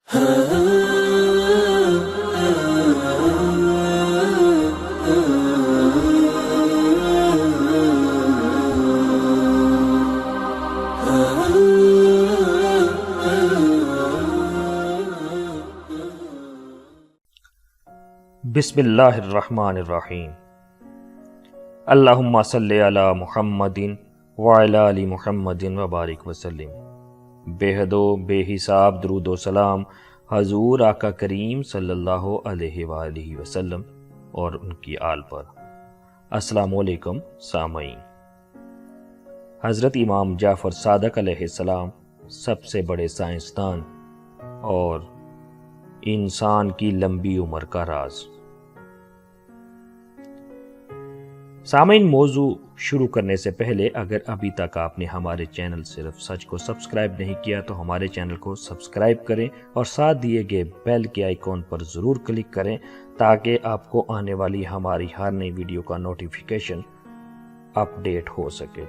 بسم اللہ الرحمن الرحیم۔ اللہم صلی علی محمد وعلی آل محمد وبارک وسلم۔ بے حد و بے حساب درود و سلام حضور آقا کریم صلی اللہ علیہ وآلہ وسلم اور ان کی آل پر۔ السلام علیکم سامعین۔ حضرت امام جعفر صادق علیہ السلام سب سے بڑے سائنسدان اور انسان کی لمبی عمر کا راز۔ سامعین، موضوع شروع کرنے سے پہلے اگر ابھی تک آپ نے ہمارے چینل صرف سچ کو سبسکرائب نہیں کیا تو ہمارے چینل کو سبسکرائب کریں اور ساتھ دیے گئے بیل کے آئیکن پر ضرور کلک کریں تاکہ آپ کو آنے والی ہماری ہر نئی ویڈیو کا نوٹیفیکیشن اپڈیٹ ہو سکے۔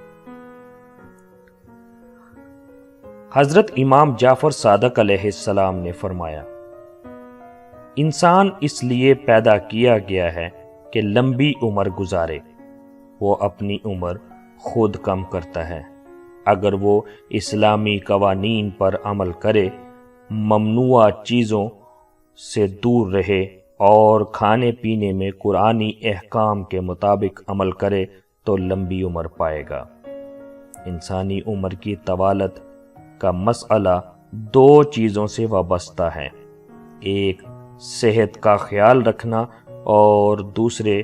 حضرت امام جعفر صادق علیہ السلام نے فرمایا، انسان اس لیے پیدا کیا گیا ہے کہ لمبی عمر گزارے۔ وہ اپنی عمر خود کم کرتا ہے اگر وہ اسلامی قوانین پر عمل کرے، ممنوع چیزوں سے دور رہے اور کھانے پینے میں قرآنی احکام کے مطابق عمل کرے تو لمبی عمر پائے گا۔ انسانی عمر کی طوالت کا مسئلہ دو چیزوں سے وابستہ ہے، ایک صحت کا خیال رکھنا اور دوسرے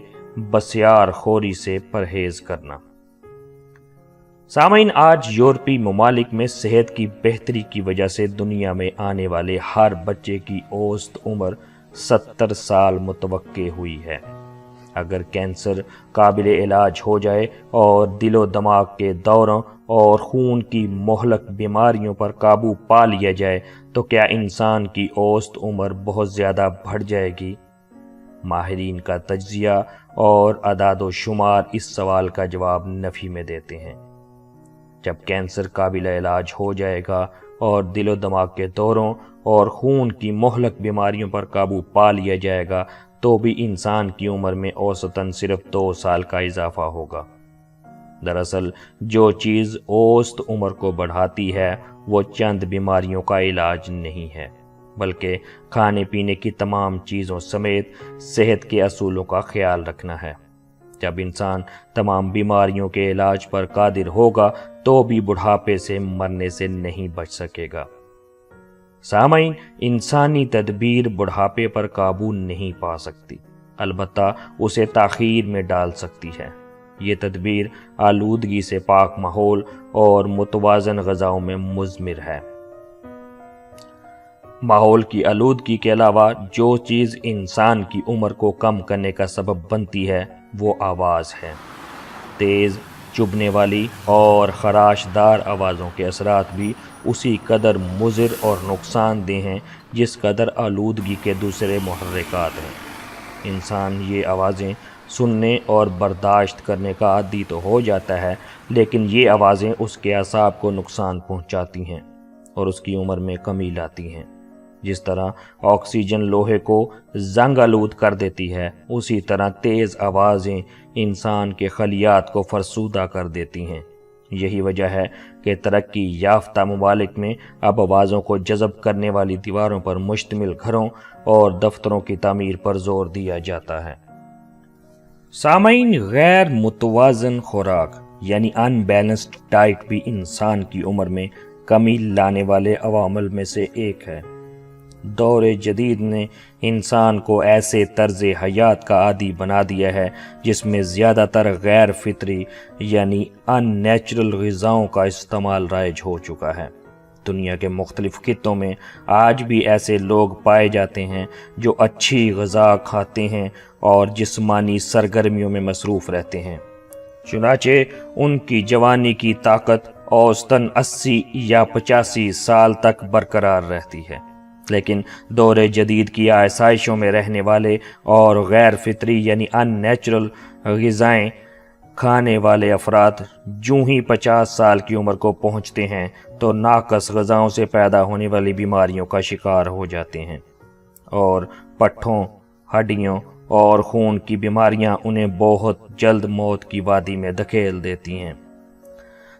بسیار خوری سے پرہیز کرنا۔ سامعین، آج یورپی ممالک میں صحت کی بہتری کی وجہ سے دنیا میں آنے والے ہر بچے کی اوسط عمر 70 سال متوقع ہوئی ہے۔ اگر کینسر قابل علاج ہو جائے اور دل و دماغ کے دوروں اور خون کی مہلک بیماریوں پر قابو پا لیا جائے تو کیا انسان کی اوسط عمر بہت زیادہ بڑھ جائے گی؟ ماہرین کا تجزیہ اور اعداد و شمار اس سوال کا جواب نفی میں دیتے ہیں۔ جب کینسر قابل علاج ہو جائے گا اور دل و دماغ کے دوروں اور خون کی مہلک بیماریوں پر قابو پا لیا جائے گا تو بھی انسان کی عمر میں اوسطاً صرف 2 سال کا اضافہ ہوگا۔ دراصل جو چیز اوسط عمر کو بڑھاتی ہے وہ چند بیماریوں کا علاج نہیں ہے بلکہ کھانے پینے کی تمام چیزوں سمیت صحت کے اصولوں کا خیال رکھنا ہے۔ جب انسان تمام بیماریوں کے علاج پر قادر ہوگا تو بھی بڑھاپے سے مرنے سے نہیں بچ سکے گا۔ سامعین، انسانی تدبیر بڑھاپے پر قابو نہیں پا سکتی، البتہ اسے تاخیر میں ڈال سکتی ہے۔ یہ تدبیر آلودگی سے پاک ماحول اور متوازن غذاؤں میں مضمر ہے۔ ماحول کی آلودگی کے علاوہ جو چیز انسان کی عمر کو کم کرنے کا سبب بنتی ہے وہ آواز ہے۔ تیز، چبھنے والی اور خراش دار آوازوں کے اثرات بھی اسی قدر مضر اور نقصان دہ ہیں جس قدر آلودگی کے دوسرے محرکات ہیں۔ انسان یہ آوازیں سننے اور برداشت کرنے کا عادی تو ہو جاتا ہے، لیکن یہ آوازیں اس کے اعصاب کو نقصان پہنچاتی ہیں اور اس کی عمر میں کمی لاتی ہیں۔ جس طرح آکسیجن لوہے کو زنگ آلود کر دیتی ہے، اسی طرح تیز آوازیں انسان کے خلیات کو فرسودہ کر دیتی ہیں۔ یہی وجہ ہے کہ ترقی یافتہ ممالک میں اب آوازوں کو جذب کرنے والی دیواروں پر مشتمل گھروں اور دفتروں کی تعمیر پر زور دیا جاتا ہے۔ سامعین، غیر متوازن خوراک یعنی ان بیلنسڈ ڈائٹ بھی انسان کی عمر میں کمی لانے والے عوامل میں سے ایک ہے۔ دور جدید نے انسان کو ایسے طرز حیات کا عادی بنا دیا ہے جس میں زیادہ تر غیر فطری یعنی ان نیچرل غذاؤں کا استعمال رائج ہو چکا ہے۔ دنیا کے مختلف خطوں میں آج بھی ایسے لوگ پائے جاتے ہیں جو اچھی غذا کھاتے ہیں اور جسمانی سرگرمیوں میں مصروف رہتے ہیں، چنانچہ ان کی جوانی کی طاقت اوسطاً 80 یا 85 سال تک برقرار رہتی ہے۔ لیکن دور جدید کی آسائشوں میں رہنے والے اور غیر فطری یعنی ان نیچرل غذائیں کھانے والے افراد جوں ہی 50 سال کی عمر کو پہنچتے ہیں تو ناقص غذاؤں سے پیدا ہونے والی بیماریوں کا شکار ہو جاتے ہیں، اور پٹھوں، ہڈیوں اور خون کی بیماریاں انہیں بہت جلد موت کی وادی میں دھکیل دیتی ہیں۔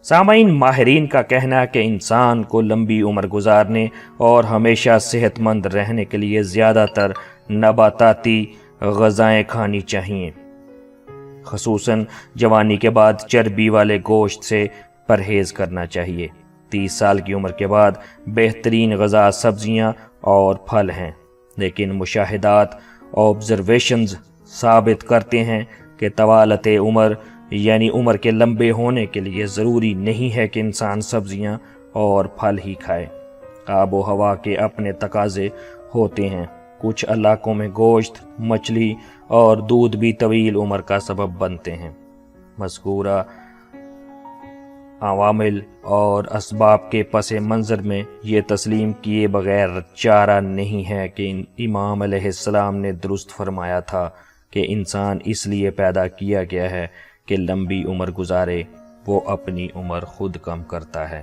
سامعین، ماہرین کا کہنا ہے کہ انسان کو لمبی عمر گزارنے اور ہمیشہ صحت مند رہنے کے لیے زیادہ تر نباتاتی غذائیں کھانی چاہیے، خصوصاً جوانی کے بعد چربی والے گوشت سے پرہیز کرنا چاہیے۔ 30 سال کی عمر کے بعد بہترین غذا سبزیاں اور پھل ہیں، لیکن مشاہدات آبزرویشنز ثابت کرتے ہیں کہ طوالت عمر یعنی عمر کے لمبے ہونے کے لیے ضروری نہیں ہے کہ انسان سبزیاں اور پھل ہی کھائے۔ آب و ہوا کے اپنے تقاضے ہوتے ہیں۔ کچھ علاقوں میں گوشت، مچھلی اور دودھ بھی طویل عمر کا سبب بنتے ہیں۔ مذکورہ عوامل اور اسباب کے پس منظر میں یہ تسلیم کیے بغیر چارہ نہیں ہے کہ امام علیہ السلام نے درست فرمایا تھا کہ انسان اس لیے پیدا کیا گیا ہے کہ لمبی عمر گزارے، وہ اپنی عمر خود کم کرتا ہے۔